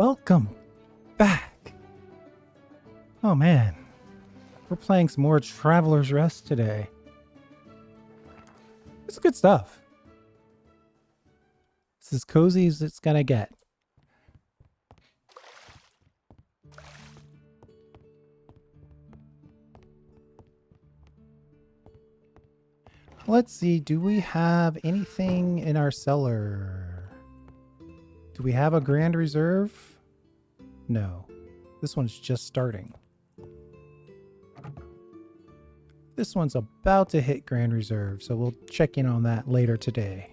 Welcome back. Oh man, we're playing some more Traveler's Rest today. It's good stuff. It's as cozy as it's gonna get. Let's see, do we have anything in our cellar? Do we have a Grand Reserve? No. This one's just starting. This one's about to hit Grand Reserve, so we'll check in on that later today.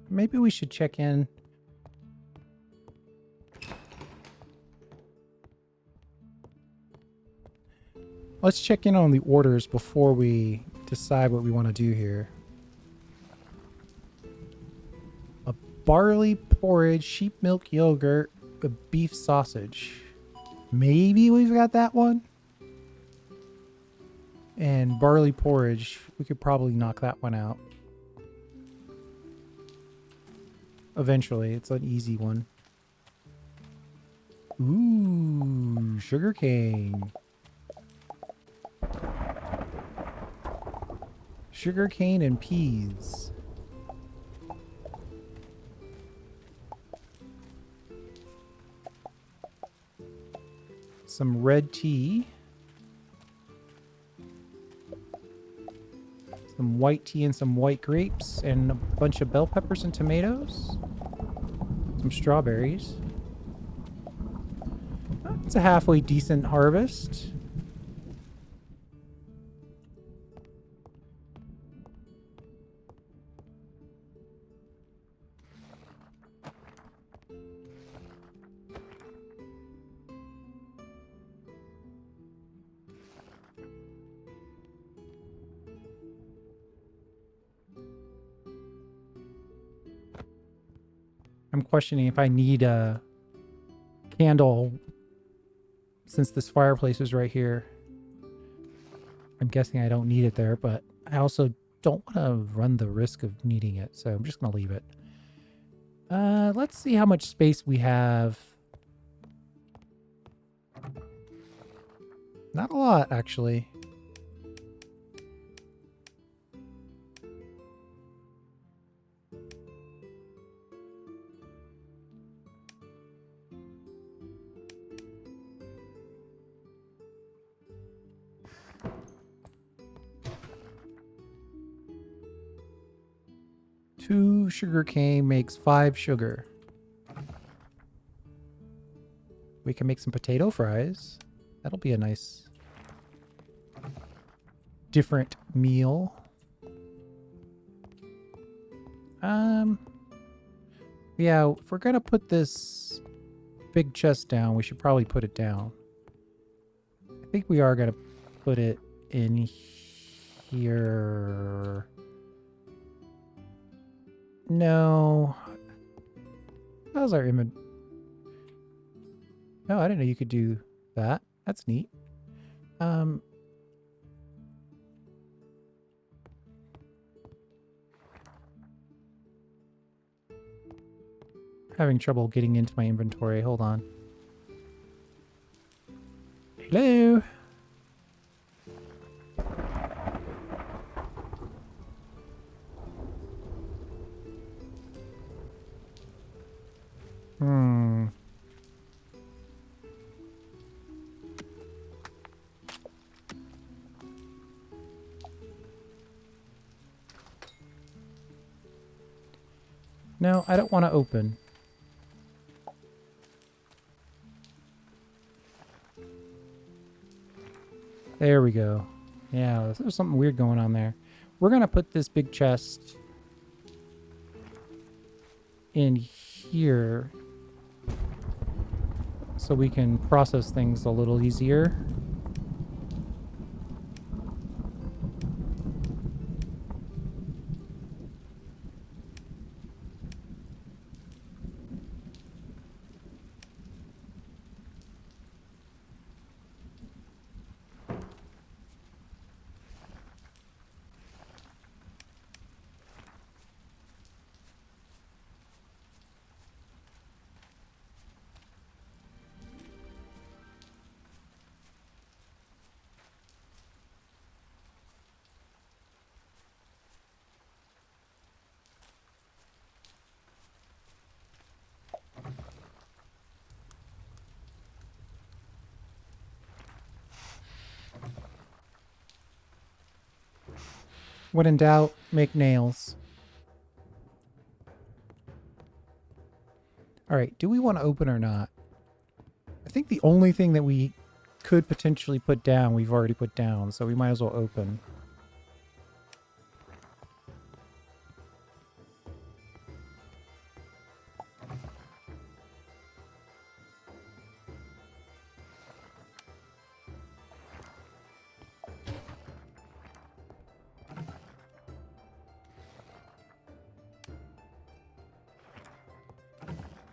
Maybe we should check in. Let's check in on the orders before we decide what we want to do here. A barley porridge, sheep milk yogurt, a beef sausage. Maybe we've got that one. And barley porridge, we could probably knock that one out. Eventually, it's an easy one. Ooh, sugarcane. Sugarcane and peas. Some red tea. Some white tea and some white grapes and a bunch of bell peppers and tomatoes. Some strawberries. It's a halfway decent harvest. I'm questioning if I need a candle since this fireplace is right here. I'm guessing I don't need it there, but I also don't want to run the risk of needing it, so I'm just going to leave it. Let's see how much space we have. Not a lot, actually. Two sugar cane makes 5 sugar. We can make some potato fries. That'll be a nice different meal. Yeah, if we're gonna put this big chest down, we should probably put it down. I think we are gonna put it in here. No. How's our image? No, I didn't know you could do that. That's neat. Having trouble getting into my inventory. Hold on. Hello? No, I don't want to open. There we go. Yeah, there's something weird going on there. We're going to put this big chest in here so we can process things a little easier. When in doubt, make nails. All right, do we want to open or not? I think the only thing that we could potentially put down, we've already put down, so we might as well open.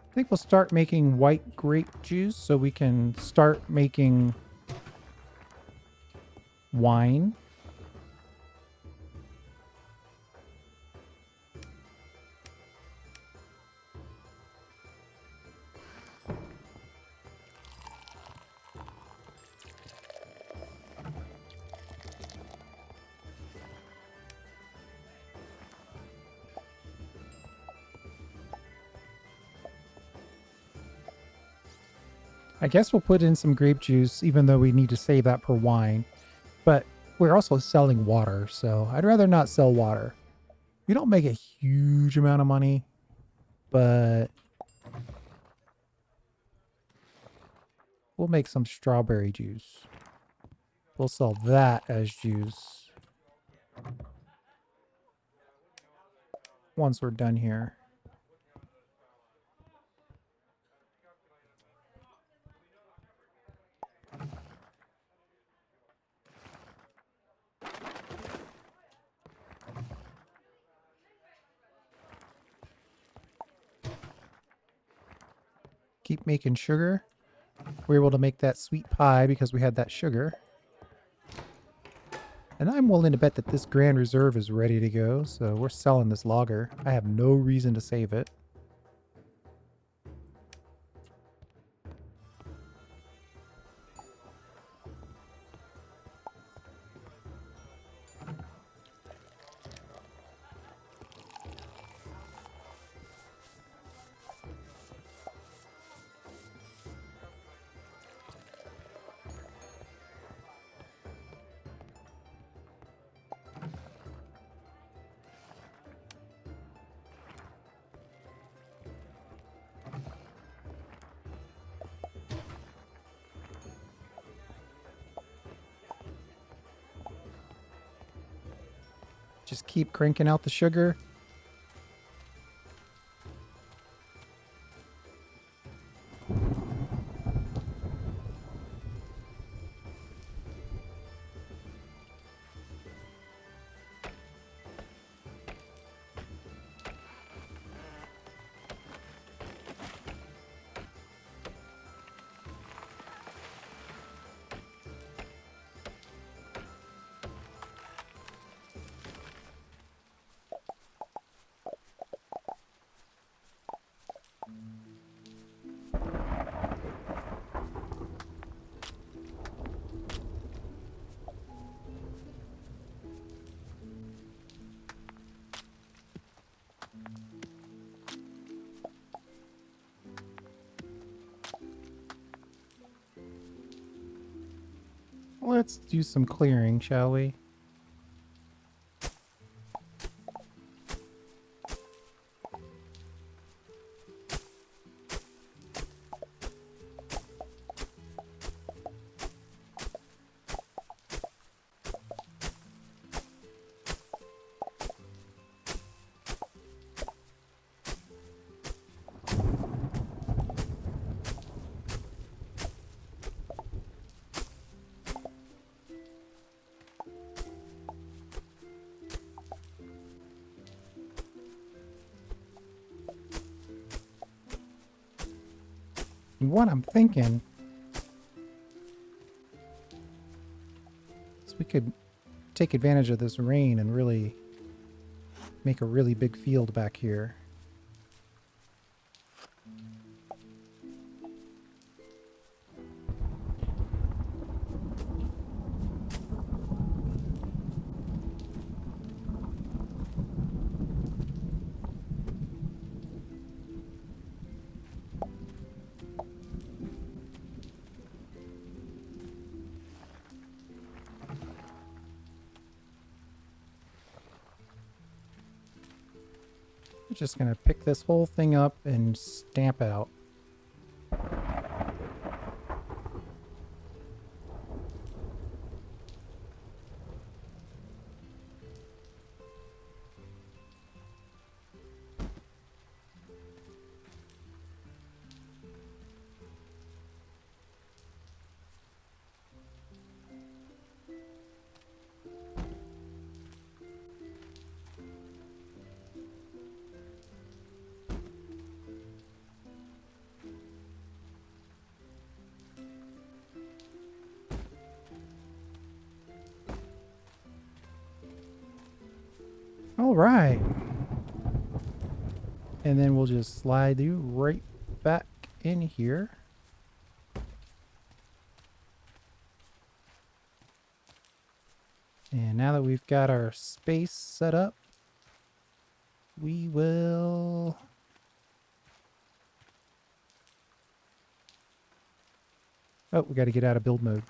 I think we'll start making white grape juice so we can start making wine. I guess we'll put in some grape juice, even though we need to save that for wine. But we're also selling water, so I'd rather not sell water. We don't make a huge amount of money, but we'll make some strawberry juice. We'll sell that as juice once we're done here. Keep making sugar. We're able to make that sweet pie because we had that sugar. And I'm willing to bet that this Grand Reserve is ready to go, so we're selling this lager. I have no reason to save it. Just keep cranking out the sugar. Let's do some clearing, shall we? What I'm thinking is we could take advantage of this rain and really make a really big field back here. Just gonna pick this whole thing up and stamp it out. All right. And then we'll just slide you right back in here. And now that we've got our space set up, we will... Oh, we got to get out of build mode.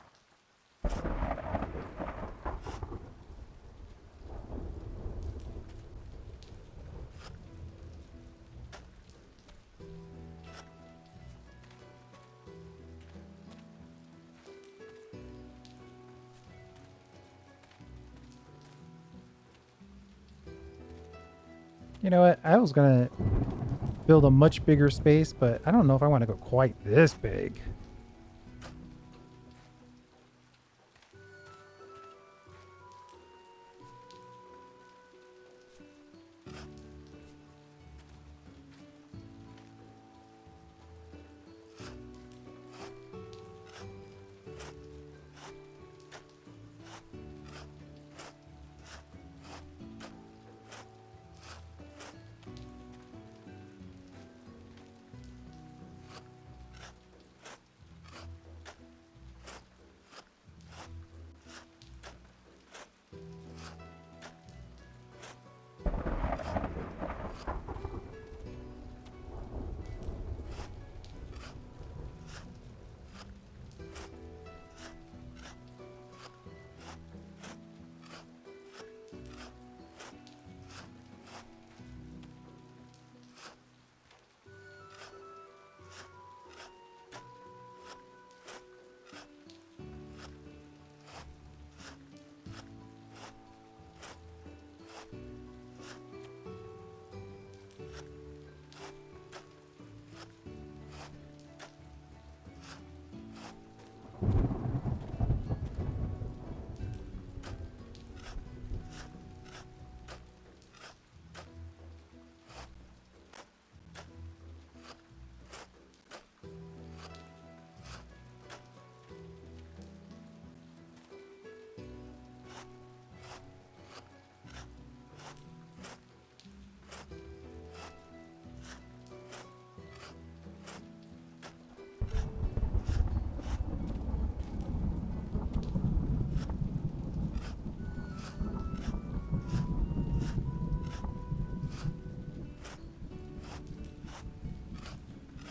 You know what? I was going to build a much bigger space, but I don't know if I want to go quite this big.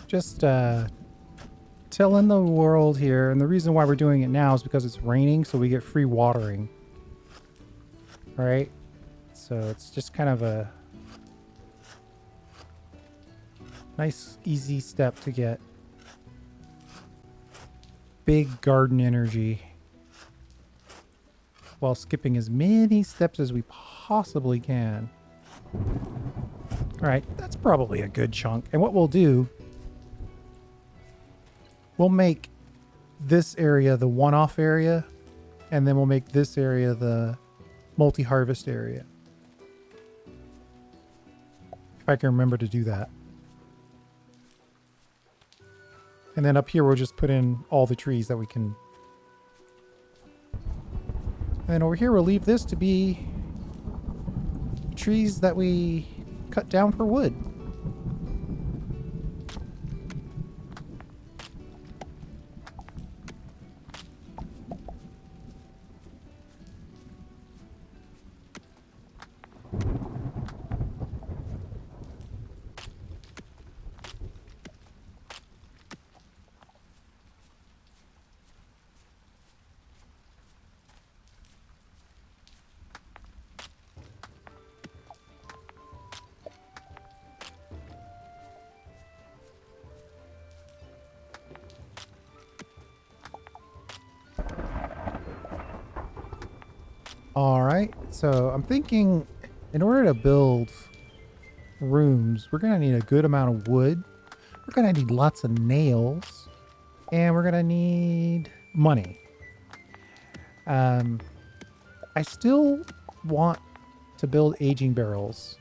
Just telling the world here, and the reason why we're doing it now is because it's raining, so we get free watering. All right, so it's just kind of a nice, easy step to get big garden energy while skipping as many steps as we possibly can. All right, that's probably a good chunk. And what we'll do, we'll make this area the one-off area, and then we'll make this area the multi-harvest area. If I can remember to do that. And then up here, we'll just put in all the trees that we can. And then over here, we'll leave this to be trees that we cut down for wood. All right. So I'm thinking in order to build rooms, we're going to need a good amount of wood. We're going to need lots of nails. And we're going to need money. I still want to build aging barrels.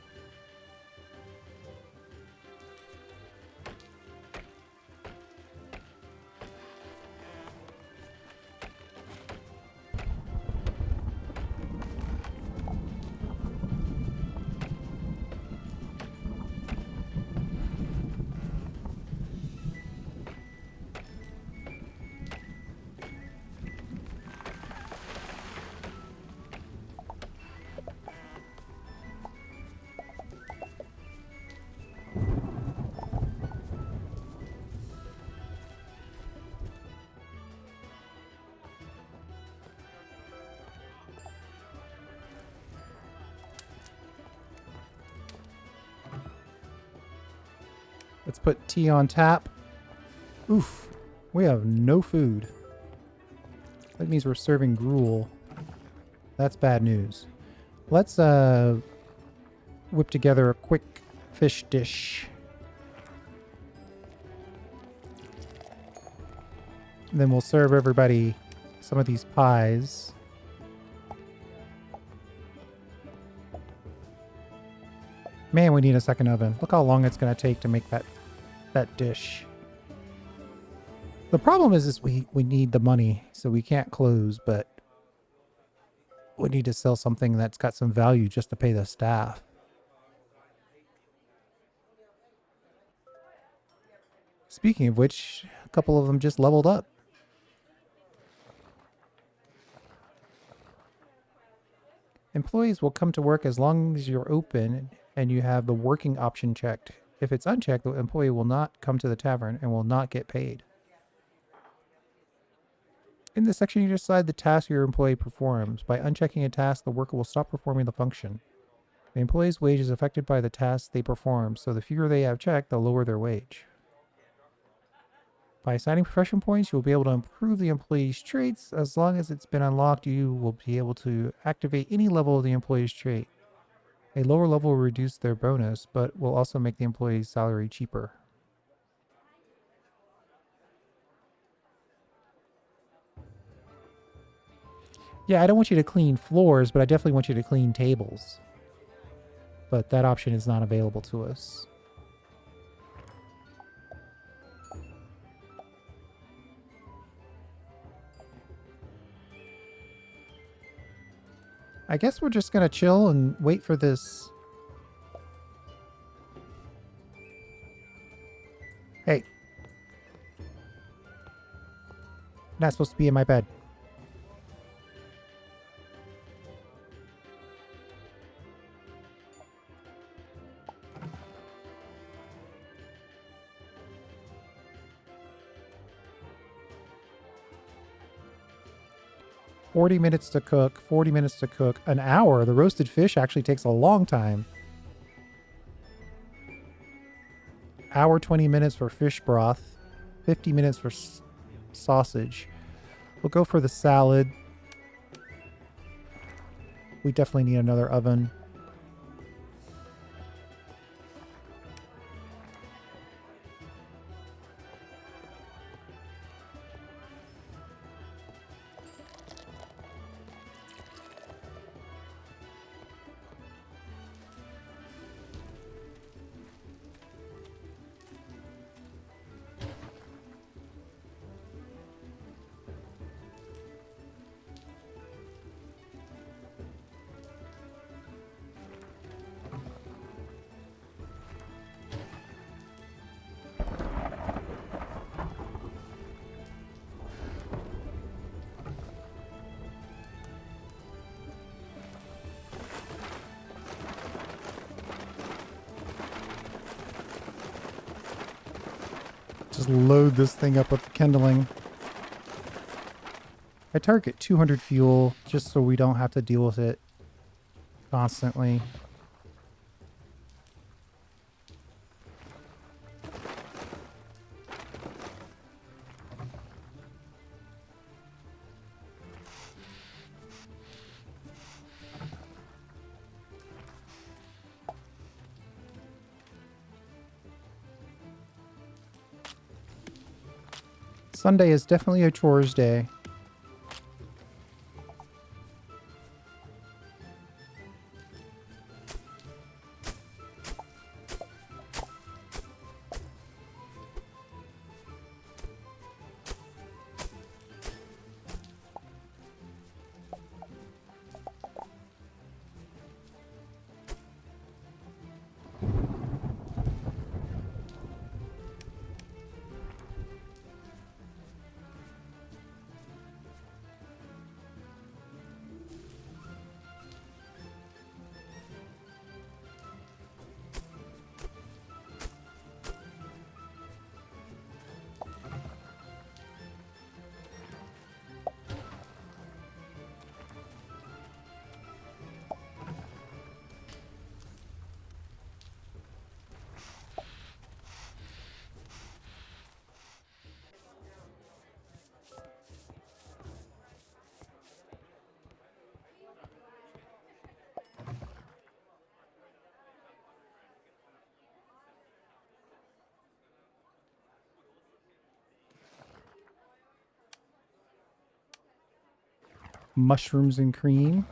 Let's put tea on tap. Oof, we have no food. That means we're serving gruel. That's bad news. Let's whip together a quick fish dish. And then we'll serve everybody some of these pies. Man, we need a second oven. Look how long it's going to take to make that dish. The problem is we need the money, so we can't close, but we need to sell something that's got some value just to pay the staff. Speaking of which, a couple of them just leveled up. Employees will come to work as long as you're open and you have the working option checked. If it's unchecked, the employee will not come to the tavern and will not get paid. In this section, you decide the task your employee performs. By unchecking a task, the worker will stop performing the function. The employee's wage is affected by the task they perform, so the fewer they have checked, the lower their wage. By assigning profession points, you will be able to improve the employee's traits. As long as it's been unlocked, you will be able to activate any level of the employee's trait. A lower level will reduce their bonus, but will also make the employee's salary cheaper. Yeah, I don't want you to clean floors, but I definitely want you to clean tables. But that option is not available to us. I guess we're just going to chill and wait for this. Hey. Not supposed to be in my bed. $40 minutes to cook, 40 minutes to cook, an hour. The roasted fish actually takes a long time. Hour 20 minutes for fish broth, 50 minutes for sausage. We'll go for the salad. We definitely need another oven. Just load this thing up with kindling. I target 200 fuel just so we don't have to deal with it constantly. Sunday is definitely a chores day. Mushrooms and cream.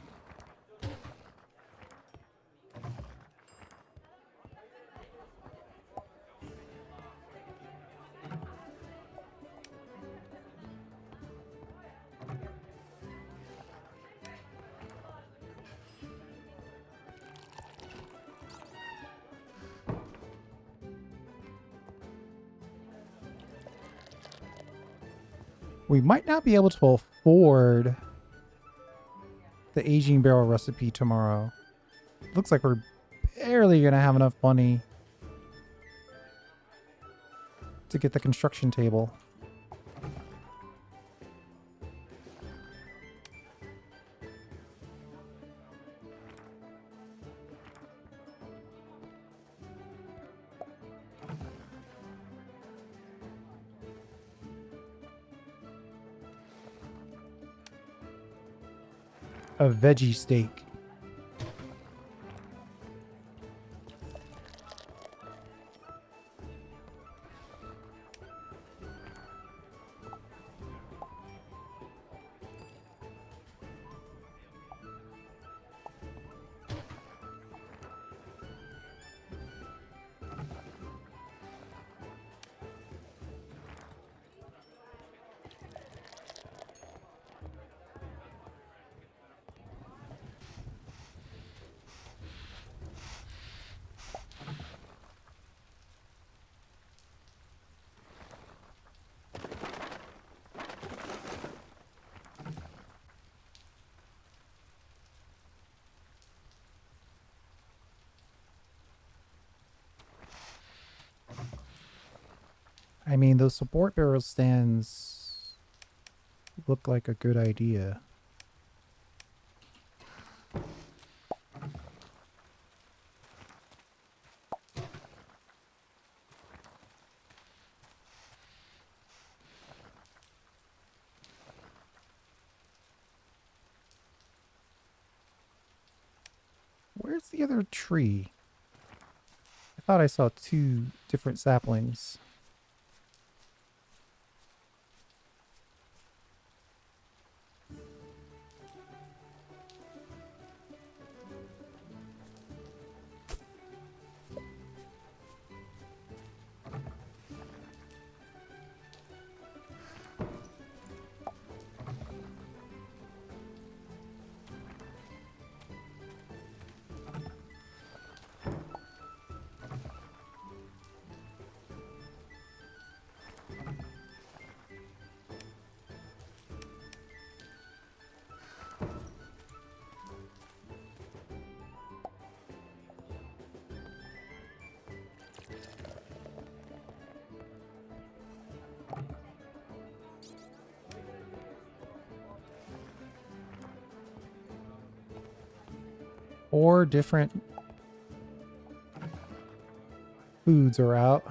We might not be able to afford the aging barrel recipe tomorrow. Looks like we're barely going to have enough money to get the construction table. A veggie steak. I mean, those support barrel stands look like a good idea. Where's the other tree? I thought I saw two different saplings. Four different foods are out.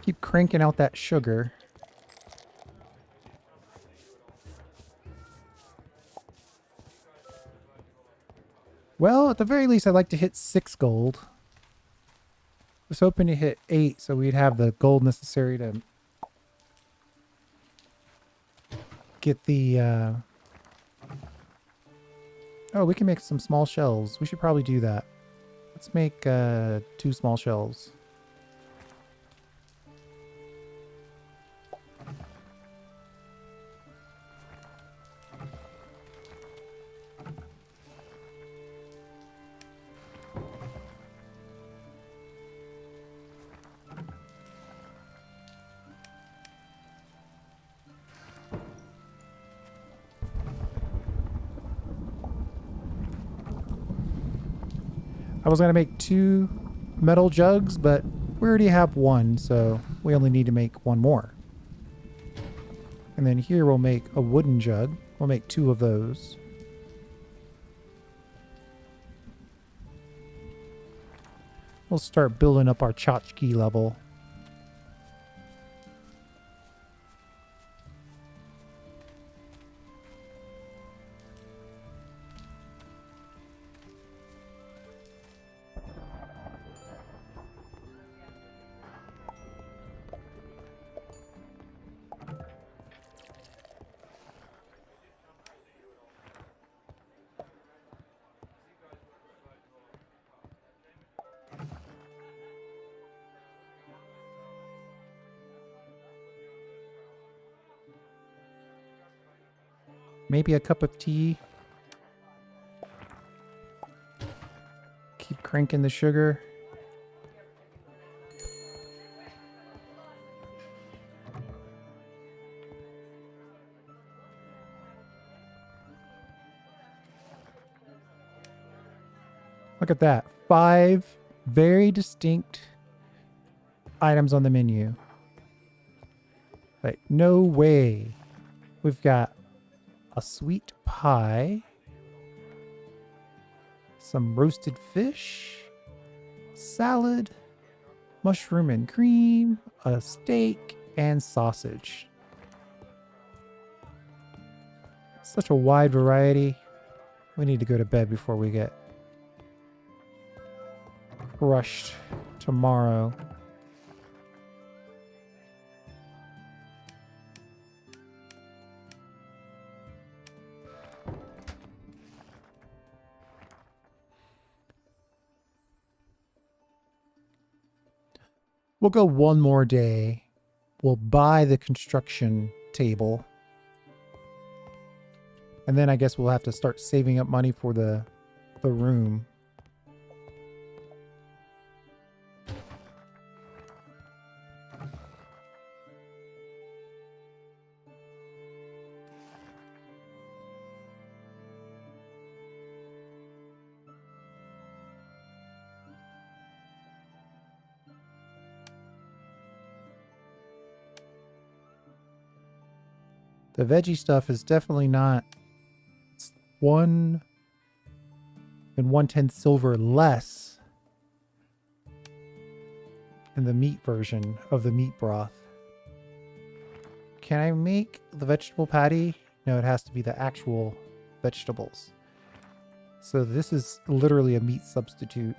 Keep cranking out that sugar. Well, at the very least, I'd like to hit 6 gold. I was hoping to hit 8, so we'd have the gold necessary to get the... Oh, we can make some small shells. We should probably do that. Let's make 2 small shells. I was going to make 2 metal jugs, but we already have 1, so we only need to make 1 more. And then here we'll make a wooden jug. We'll make 2 of those. We'll start building up our tchotchke level. Maybe a cup of tea. Keep cranking the sugar. Look at that. 5 very distinct items on the menu. Like, no way. We've got a sweet pie, some roasted fish, salad, mushroom and cream, a steak, and sausage. Such a wide variety. We need to go to bed before we get crushed tomorrow. We'll go one more day. We'll buy the construction table. And then I guess we'll have to start saving up money for the room. The veggie stuff is definitely not 1 1/10 silver less in the meat version of the meat broth. Can I make the vegetable patty? No, it has to be the actual vegetables. So this is literally a meat substitute.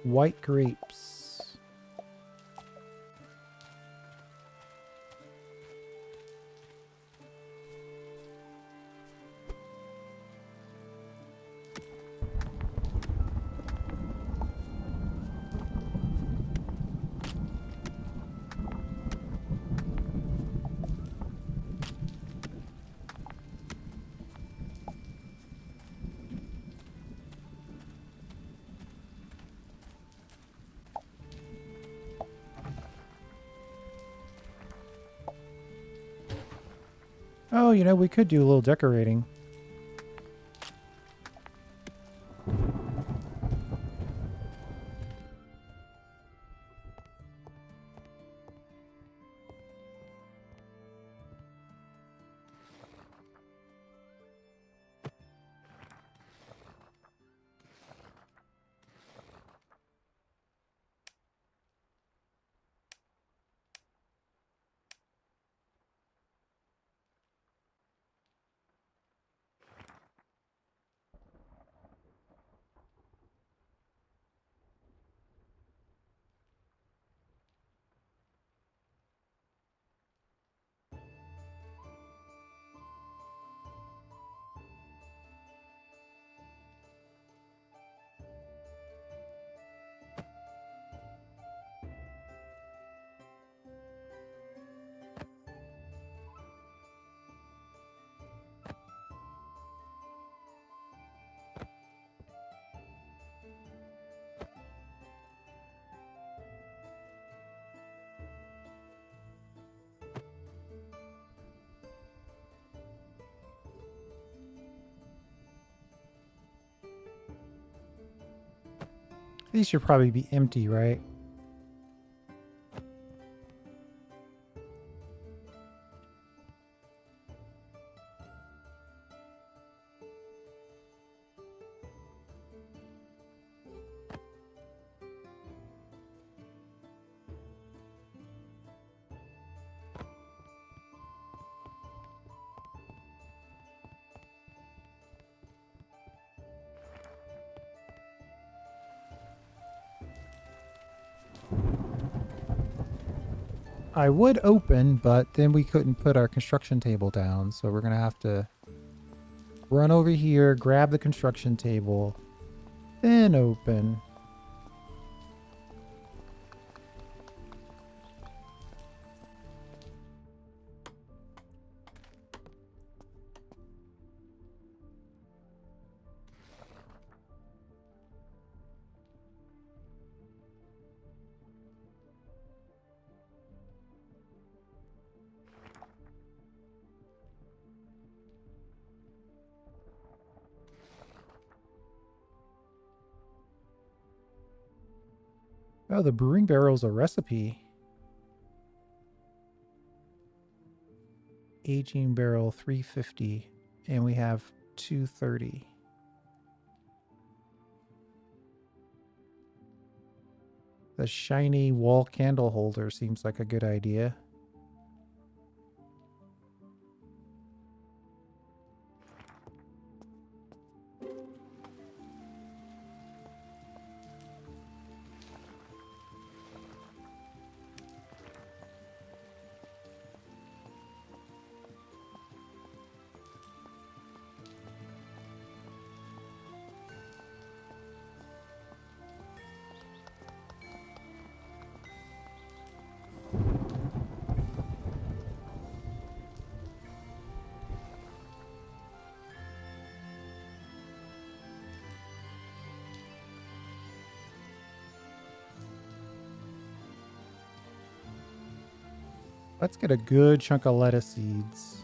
White grapes. Oh, you know, we could do a little decorating. These should probably be empty, right? I would open, but then we couldn't put our construction table down, so we're gonna have to run over here, grab the construction table, then open. Oh, the brewing barrel's a recipe. Aging barrel 350, and we have 230. The shiny wall candle holder seems like a good idea. Let's get a good chunk of lettuce seeds.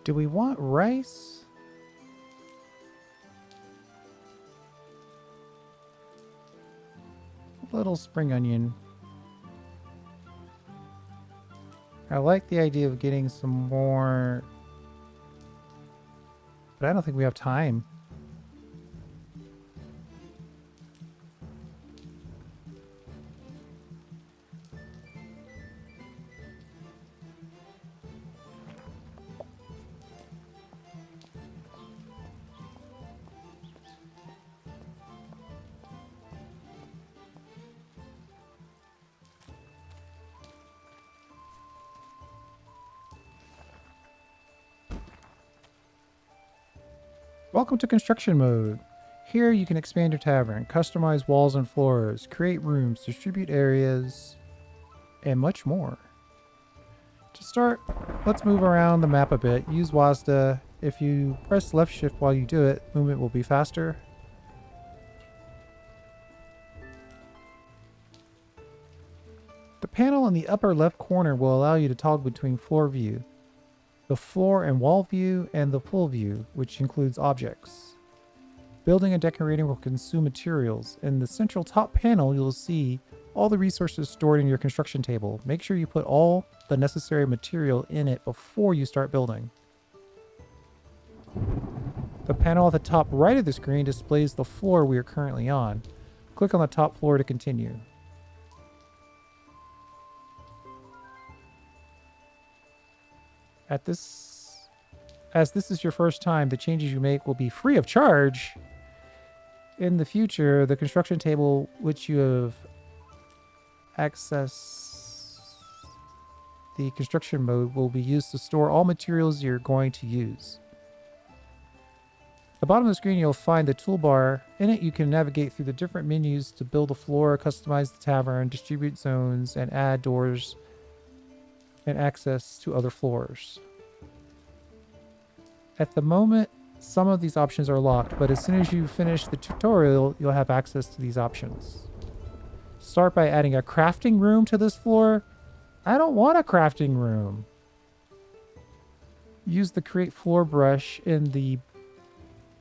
Do we want rice? A little spring onion. I like the idea of getting some more, but I don't think we have time. Welcome to construction mode. Here you can expand your tavern, customize walls and floors, create rooms, distribute areas, and much more. To start, let's move around the map a bit. Use WASDA. If you press left shift while you do it, movement will be faster. The panel in the upper left corner will allow you to toggle between floor view, the floor and wall view, and the full view, which includes objects. Building and decorating will consume materials. In the central top panel, you'll see all the resources stored in your construction table. Make sure you put all the necessary material in it before you start building. The panel at the top right of the screen displays the floor we are currently on. Click on the top floor to continue. As this is your first time, the changes you make will be free of charge. In the future, the construction table which you have accessed the construction mode will be used to store all materials you're going to use. At the bottom of the screen, you'll find the toolbar. In it, you can navigate through the different menus to build a floor, customize the tavern, distribute zones, and add doors and access to other floors. At the moment, some of these options are locked, but as soon as you finish the tutorial, you'll have access to these options. Start by adding a crafting room to this floor. I don't want a crafting room. Use the create floor brush in the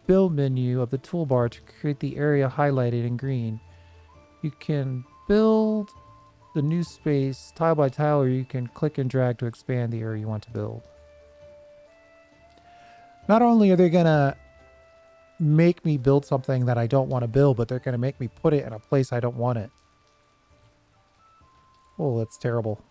build menu of the toolbar to create the area highlighted in green. You can build the new space tile by tile, or you can click and drag to expand the area you want to build. Not only are they gonna make me build something that I don't want to build, but they're gonna make me put it in a place I don't want it. Oh, that's terrible.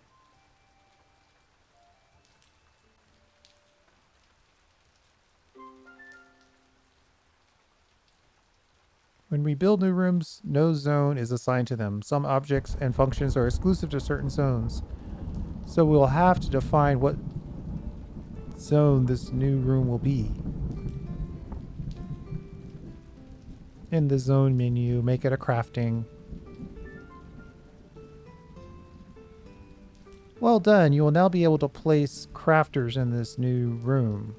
When we build new rooms, no zone is assigned to them. Some objects and functions are exclusive to certain zones. So we'll have to define what zone this new room will be. In the zone menu, make it a crafting. Well done. You will now be able to place crafters in this new room.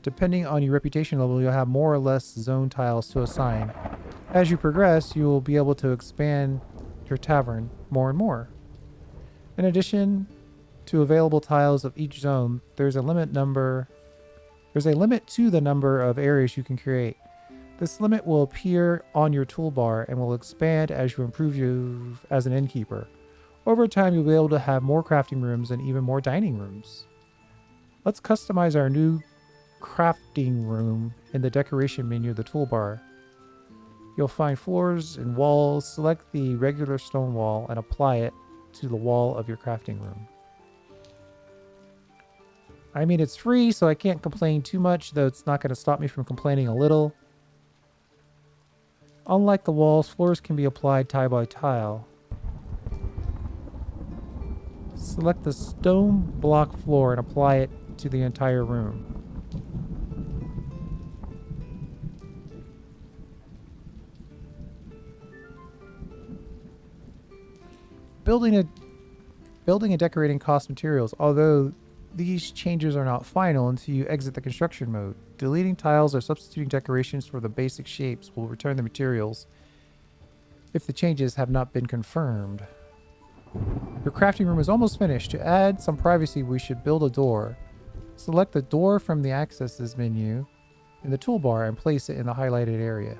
Depending on your reputation level, you'll have more or less zone tiles to assign. As you progress, you will be able to expand your tavern more and more. In addition to available tiles of each zone, there's a limit to the number of areas you can create. This limit will appear on your toolbar and will expand as you improve you as an innkeeper. Over time, you'll be able to have more crafting rooms and even more dining rooms. Let's customize our new crafting room in the decoration menu of the toolbar. You'll find floors and walls. Select the regular stone wall and apply it to the wall of your crafting room. I mean, it's free, so I can't complain too much, though it's not going to stop me from complaining a little. Unlike the walls, floors can be applied tile by tile. Select the stone block floor and apply it to the entire room. Building and decorating cost materials, although these changes are not final until you exit the construction mode. Deleting tiles or substituting decorations for the basic shapes will return the materials if the changes have not been confirmed. Your crafting room is almost finished. To add some privacy, we should build a door. Select the door from the accesses menu in the toolbar and place it in the highlighted area.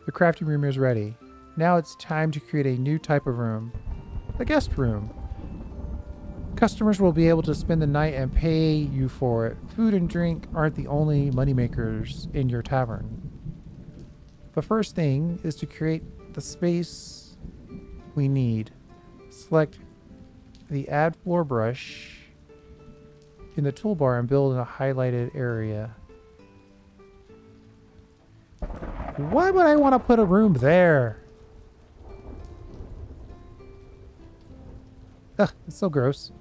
The crafting room is ready. Now it's time to create a new type of room, the guest room. Customers will be able to spend the night and pay you for it. Food and drink aren't the only moneymakers in your tavern. The first thing is to create the space we need. Select the add floor brush in the toolbar and build in a highlighted area. Why would I want to put a room there? Ugh, it's so gross.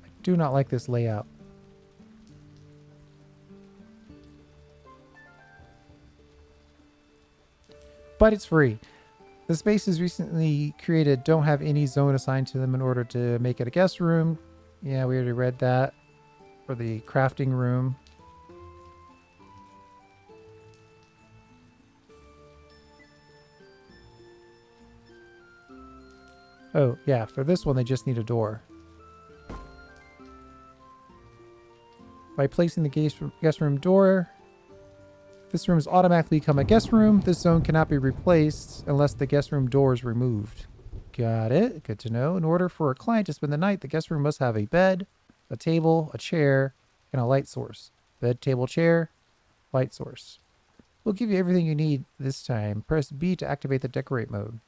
I do not like this layout. but it's free. The spaces recently created don't have any zone assigned to them in order to make it a guest room. Yeah, we already read that. For the crafting room. Oh, yeah, for this one, they just need a door. By placing the guest room door, this room is automatically become a guest room. This zone cannot be replaced unless the guest room door is removed. Got it. Good to know. In order for a client to spend the night, the guest room must have a bed, a table, a chair, and a light source. Bed, table, chair, light source. We'll give you everything you need this time. Press B to activate the decorate mode.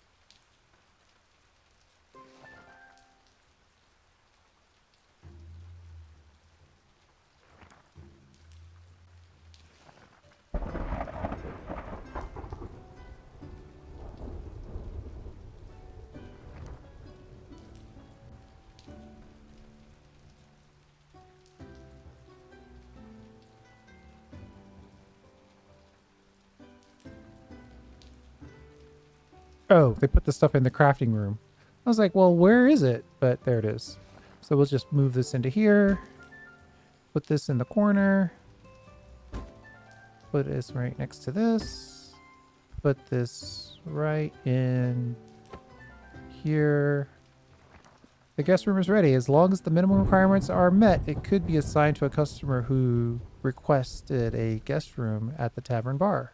Oh, they put the stuff in the crafting room. I was like, well, where is it? But there it is. So we'll just move this into here. Put this in the corner. Put this right next to this. Put this right in here. The guest room is ready. As long as the minimum requirements are met, it could be assigned to a customer who requested a guest room at the tavern bar.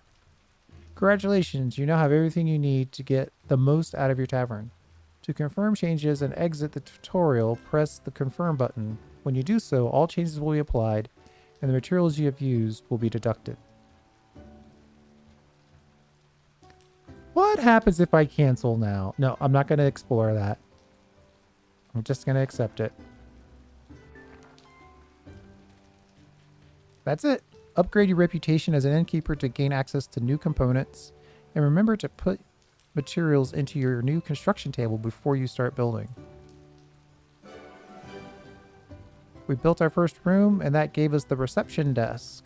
Congratulations, you now have everything you need to get the most out of your tavern. To confirm changes and exit the tutorial, press the confirm button. When you do so, all changes will be applied and the materials you have used will be deducted. What happens if I cancel now? No, I'm not going to explore that. I'm just going to accept it. That's it. Upgrade your reputation as an innkeeper to gain access to new components. And remember to put materials into your new construction table before you start building. We built our first room, and that gave us the reception desk.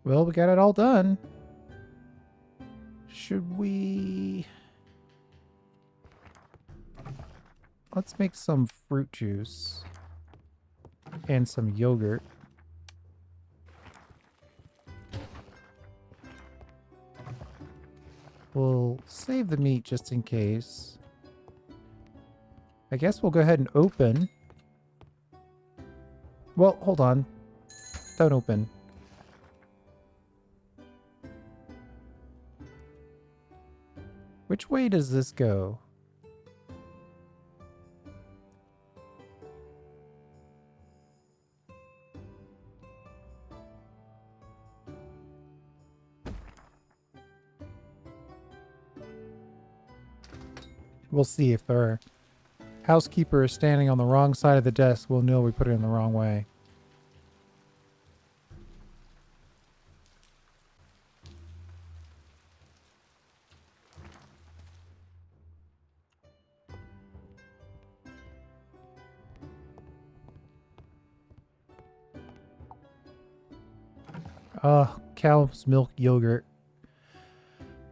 Well, we got it all done. Should we... Let's make some fruit juice. And some yogurt. We'll save the meat just in case. I guess we'll go ahead and open. Well, hold on. Don't open. Which way does this go? We'll see if our housekeeper is standing on the wrong side of the desk. We'll know we put it in the wrong way. Cow's milk yogurt.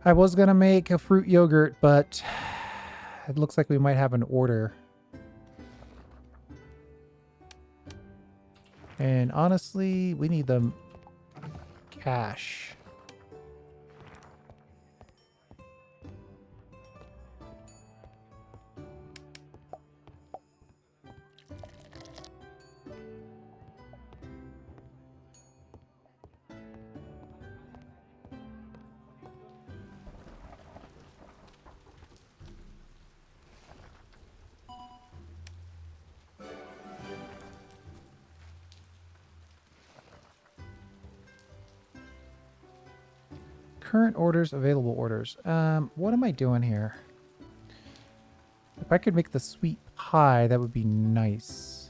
I was gonna make a fruit yogurt, but it looks like we might have an order. And honestly, we need the cash. Current orders, available orders. What am I doing here? If I could make the sweet pie, that would be nice.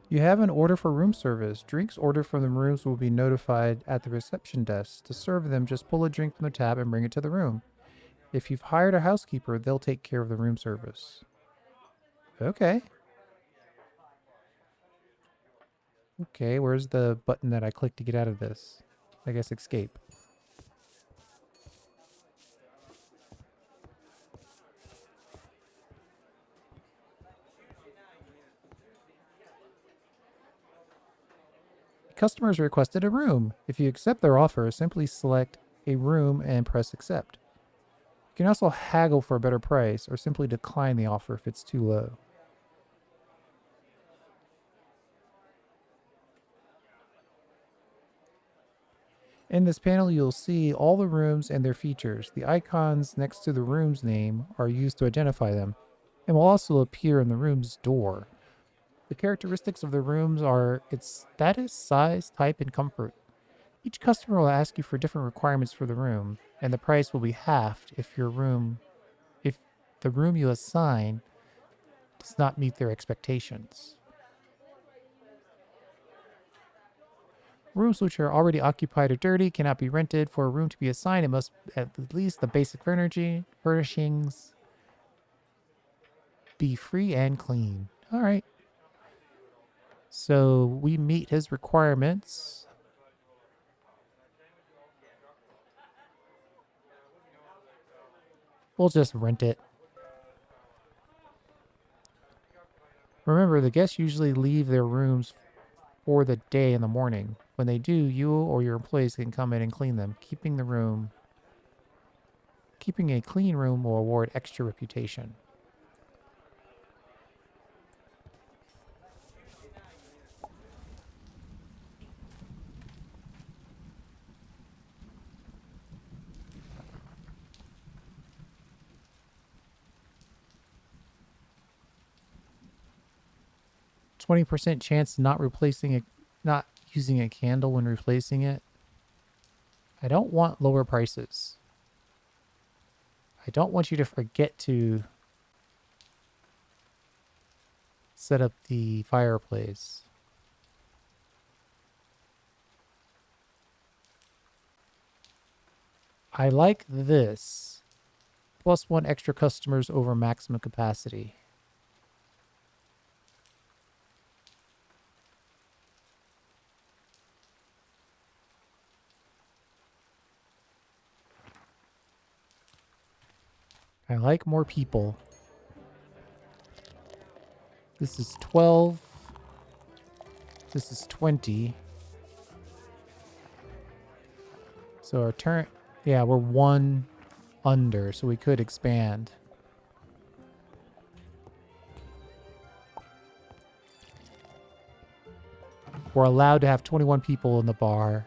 You have an order for room service. Drinks ordered from the rooms will be notified at the reception desk. To serve them, just pull a drink from the tap and bring it to the room. If you've hired a housekeeper, they'll take care of the room service. Okay. Okay, where's the button that I clicked to get out of this? I guess escape. Customers requested a room. If you accept their offer, simply select a room and press accept. You can also haggle for a better price or simply decline the offer if it's too low. In this panel, you'll see all the rooms and their features. The icons next to the room's name are used to identify them and will also appear in the room's door. The characteristics of the rooms are its status, size, type, and comfort. Each customer will ask you for different requirements for the room, and the price will be halved if the room you assign does not meet their expectations. Rooms which are already occupied or dirty cannot be rented. For a room to be assigned, it must at least the basic furnishings be free and clean. All right. So we meet his requirements. We'll just rent it. Remember, the guests usually leave their rooms for the day in the morning. When they do, you or your employees can come in and clean them. Keeping a clean room will award extra reputation. %20 chance not using a candle when replacing it. I don't want lower prices. I don't want you to forget to set up the fireplace. I like this. +1 extra customers over maximum capacity. I like more people. This is 12. This is 20. So our turn... Yeah, we're 1 under, so we could expand. We're allowed to have 21 people in the bar,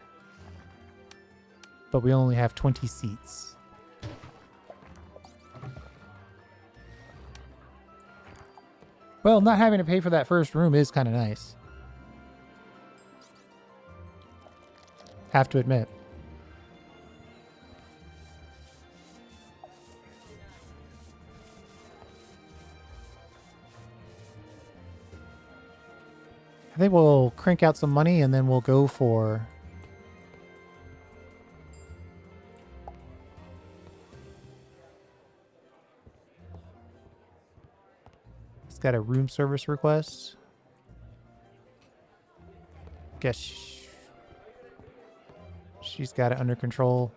but we only have 20 seats. Well, not having to pay for that first room is kind of nice. Have to admit. I think we'll crank out some money and then we'll go for... It's got a room service request. Guess she's got it under control.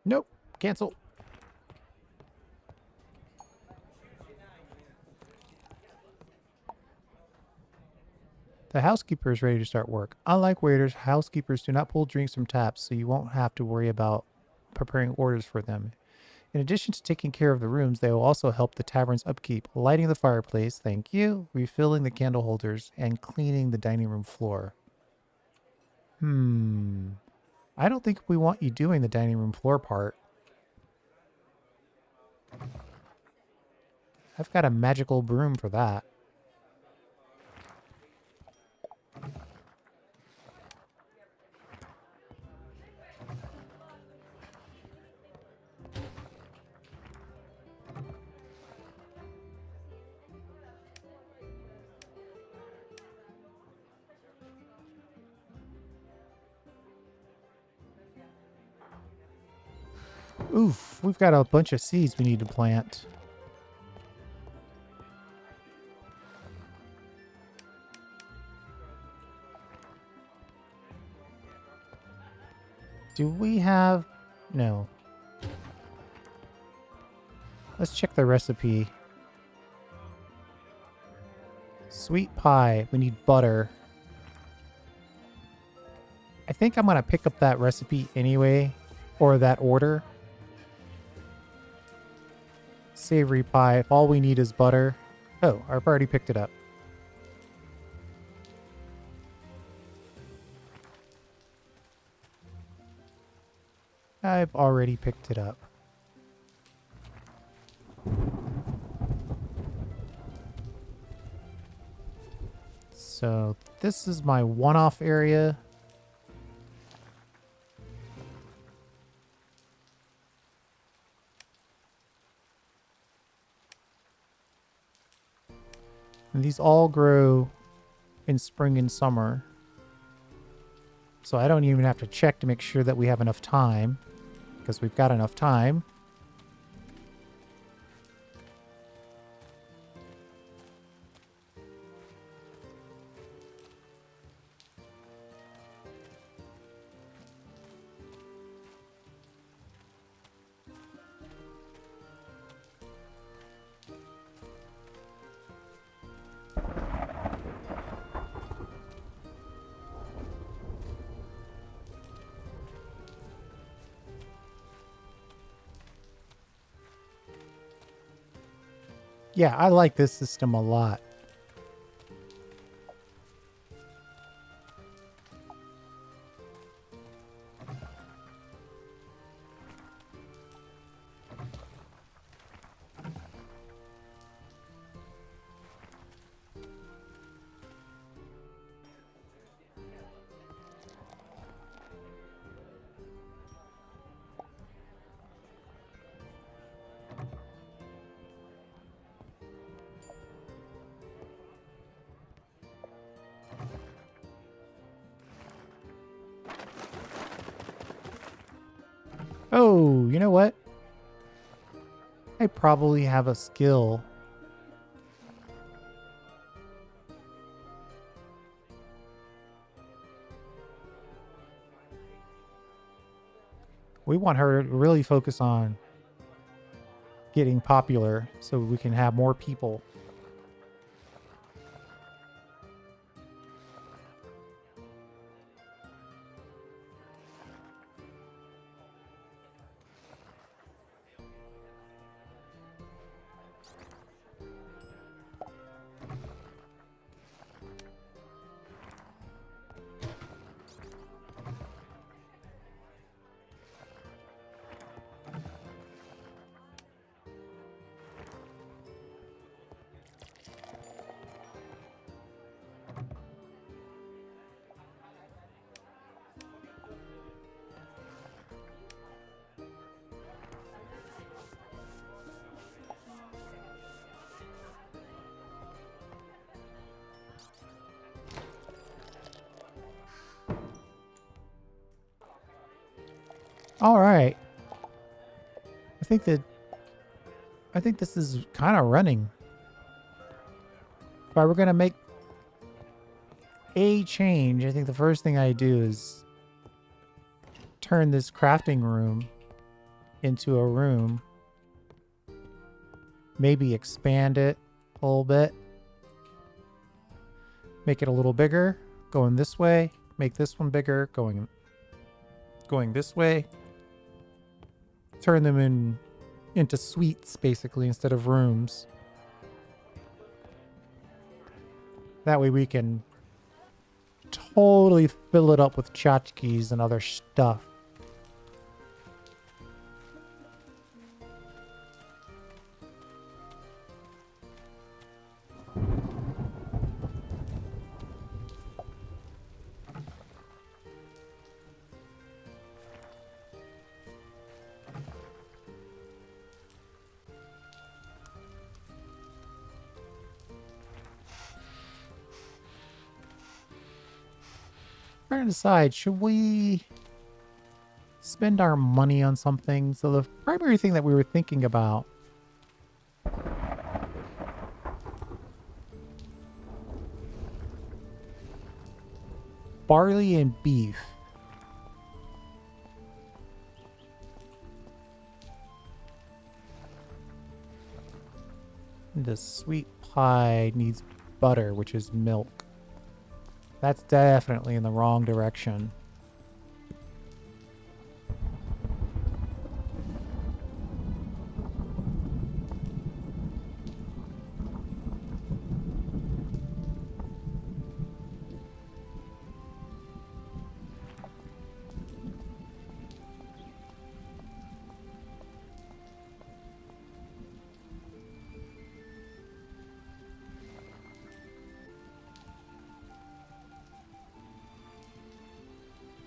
Nope. Cancel. The housekeeper is ready to start work. Unlike waiters, housekeepers do not pull drinks from taps, so you won't have to worry about preparing orders for them. In addition to taking care of the rooms, they will also help the tavern's upkeep, lighting the fireplace, thank you, refilling the candle holders, and cleaning the dining room floor. I don't think we want you doing the dining room floor part. I've got a magical broom for that. Oof, we've got a bunch of seeds we need to plant. Do we have... No. Let's check the recipe. Sweet pie. We need butter. I think I'm going to pick up that recipe anyway. Or that order. Savory pie. If all we need is butter. Oh, I've already picked it up. I've already picked it up. So this is my one-off area. And these all grow in spring and summer. So I don't even have to check to make sure that we have enough time. Because we've got enough time. Yeah, I like this system a lot. Oh, you know what? I probably have a skill. We want her to really focus on getting popular so we can have more people. All right. I think this is kind of running. If I were going to make a change, I think the first thing I do is turn this crafting room into a room. Maybe expand it a little bit. Make it a little bigger, going this way. Make this one bigger, going this way. turn them into suites, basically, instead of rooms. That way we can totally fill it up with tchotchkes and other stuff. Trying to decide, should we spend our money on something? So the primary thing that we were thinking about barley and beef. The sweet pie needs butter, which is milk. That's definitely in the wrong direction.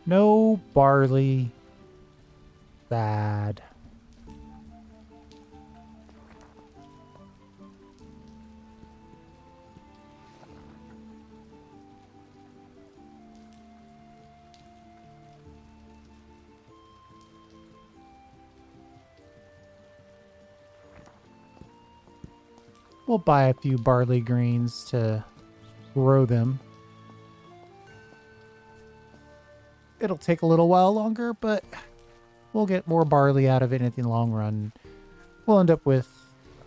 No barley. Sad. We'll buy a few barley grains to grow them. It'll take a little while longer, but we'll get more barley out of it in the long run. We'll end up with,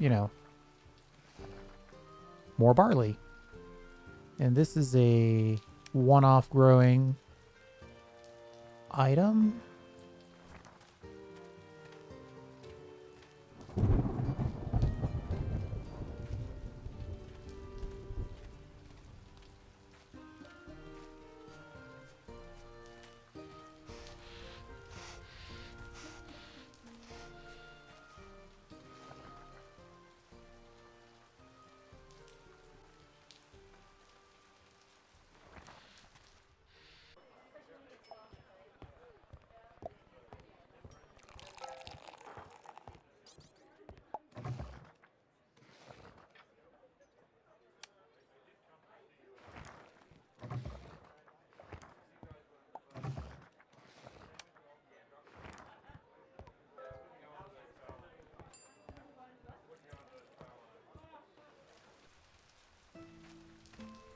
you know, more barley. And this is a one-off growing item.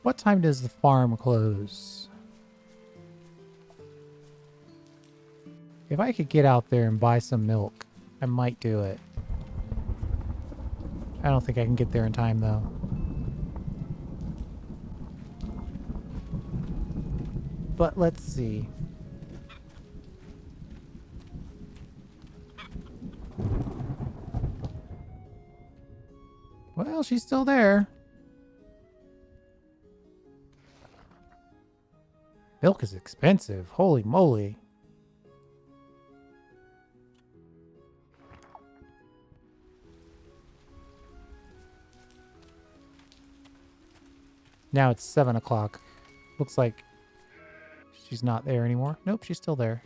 What time does the farm close? If I could get out there and buy some milk, I might do it. I don't think I can get there in time, though. But let's see. Well, she's still there. Milk is expensive. Holy moly. Now it's 7 o'clock. Looks like she's not there anymore. Nope, she's still there.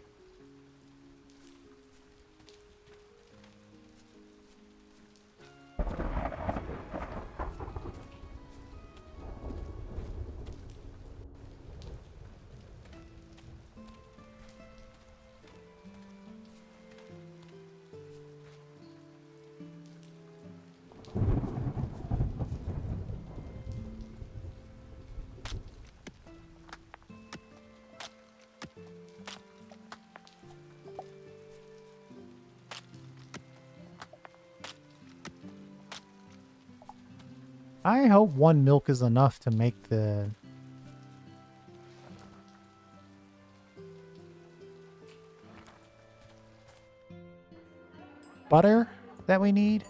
I hope one milk is enough to make the... butter that we need?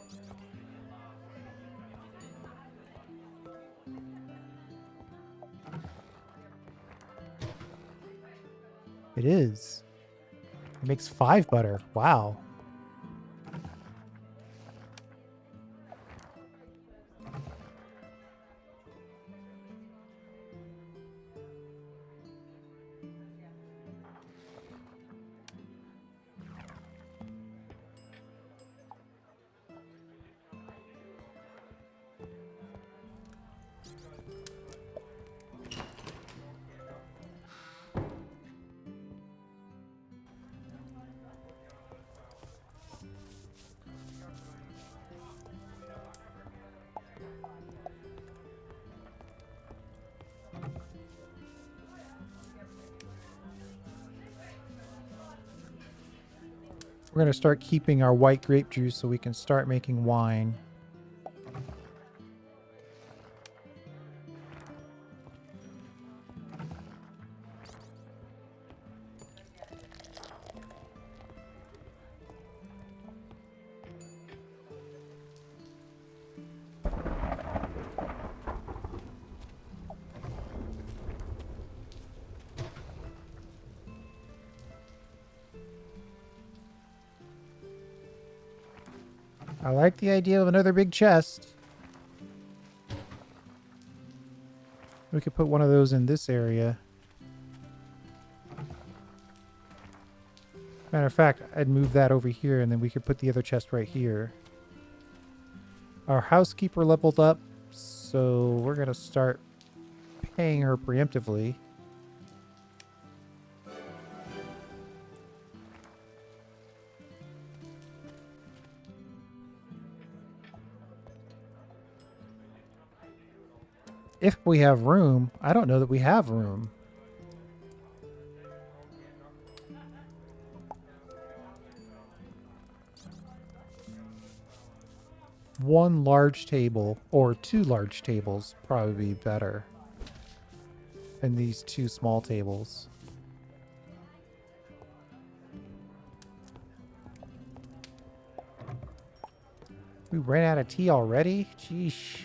It is. It makes 5 butter. Wow. We're going to start keeping our white grape juice so we can start making wine. I like the idea of another big chest. We could put one of those in this area. Matter of fact, I'd move that over here and then we could put the other chest right here. Our housekeeper leveled up, so we're going to start paying her preemptively. If we have room. I don't know that we have room. One large table or 2 large tables probably be better than these 2 small tables. We ran out of tea already? Sheesh.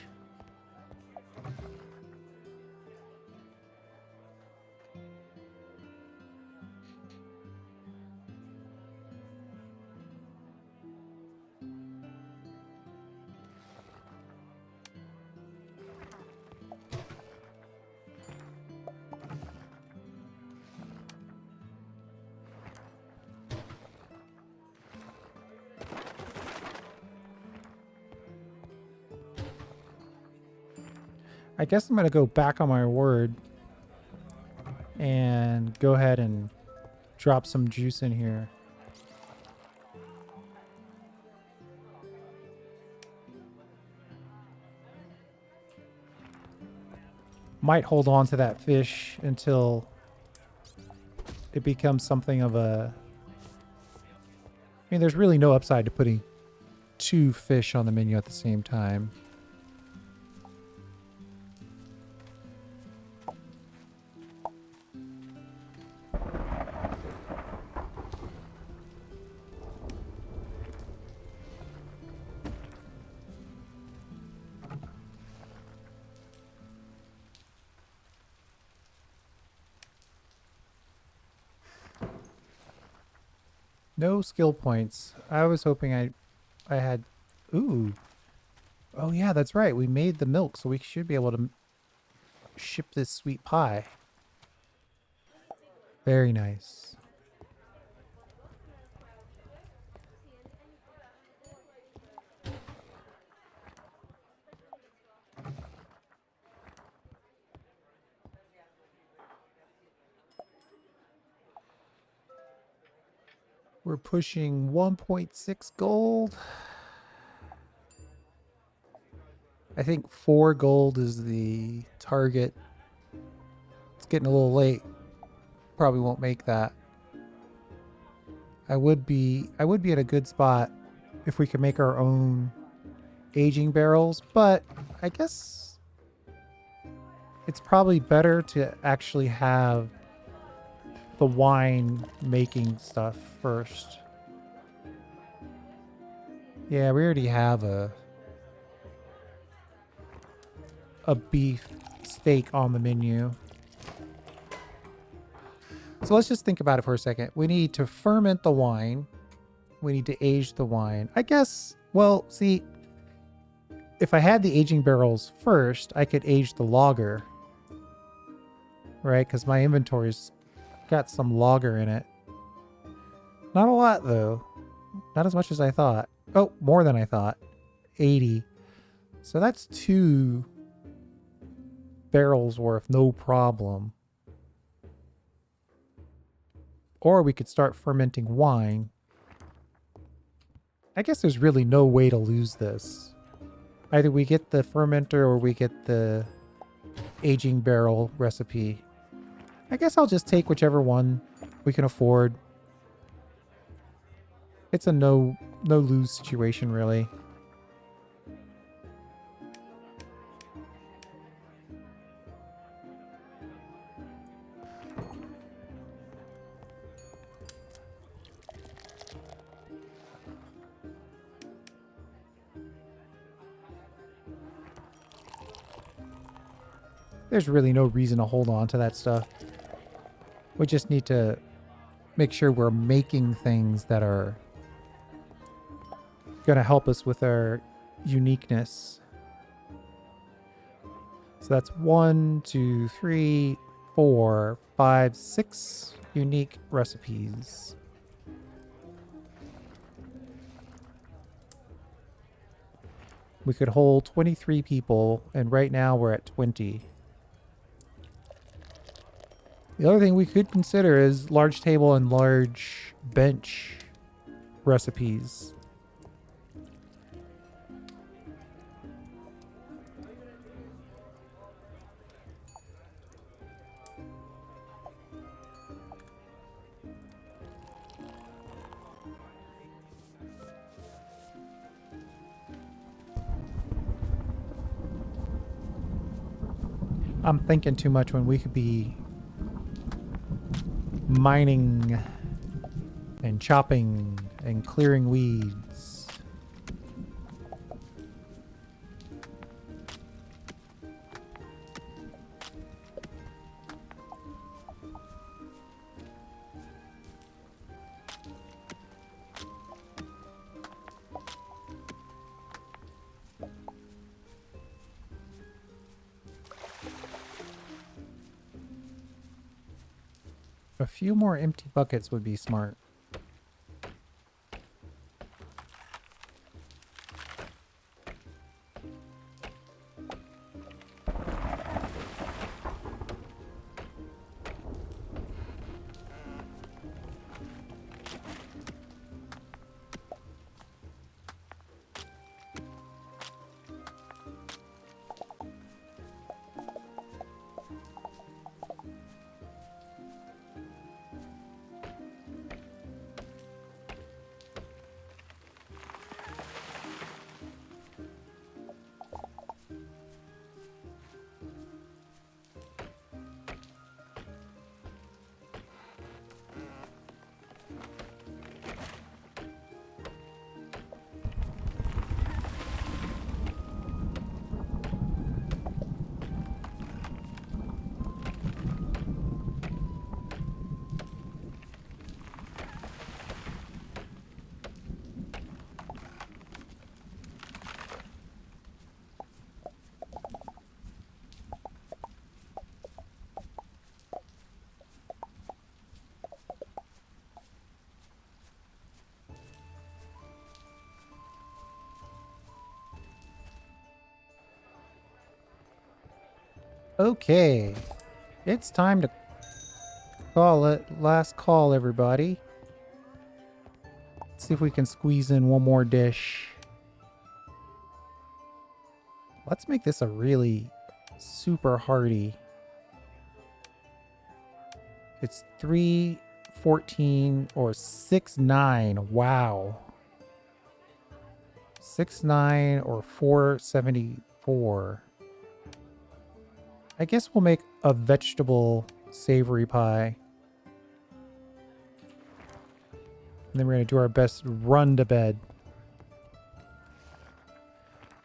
I guess I'm going to go back on my word and go ahead and drop some juice in here. Might hold on to that fish until it becomes something of a... I mean, there's really no upside to putting 2 fish on the menu at the same time. No skill points. I was hoping I had... Ooh. Oh yeah, that's right. We made the milk, so we should be able to ship this sweet pie. Very nice. We're pushing 1.6 gold. I think 4 gold is the target. It's getting a little late. Probably won't make that. I would be at a good spot if we could make our own aging barrels, but I guess it's probably better to actually have the wine making stuff first. Yeah, we already have a beef steak on the menu. So let's just think about it for a second. We need to ferment the wine. We need to age the wine. I guess, well, see, if I had the aging barrels first, I could age the lager. Right? Because my inventory's got some lager in it. Not a lot, though. Not as much as I thought. Oh, more than I thought. 80. So that's 2 barrels worth, no problem. Or we could start fermenting wine. I guess there's really no way to lose this. Either we get the fermenter or we get the aging barrel recipe. I guess I'll just take whichever one we can afford. It's a no lose situation, really. There's really no reason to hold on to that stuff. We just need to make sure we're making things that are going to help us with our uniqueness. So that's 1, 2, 3, 4, 5, 6 unique recipes. We could hold 23 people, and right now we're at 20. The other thing we could consider is large table and large bench recipes. I'm thinking too much when we could be mining and chopping and clearing weeds. A few more empty buckets would be smart. Okay, it's time to call it last call, everybody. Let's see if we can squeeze in one more dish. Let's make this a really super hearty. It's 314 or 69. Wow. 69 or 474. I guess we'll make a vegetable savory pie. And then we're going to do our best run to bed.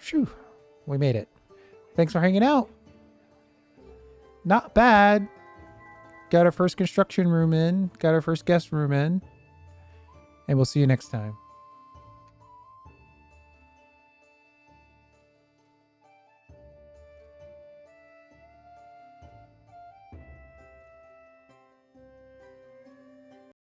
Phew. We made it. Thanks for hanging out. Not bad. Got our first construction room in. Got our first guest room in. And we'll see you next time.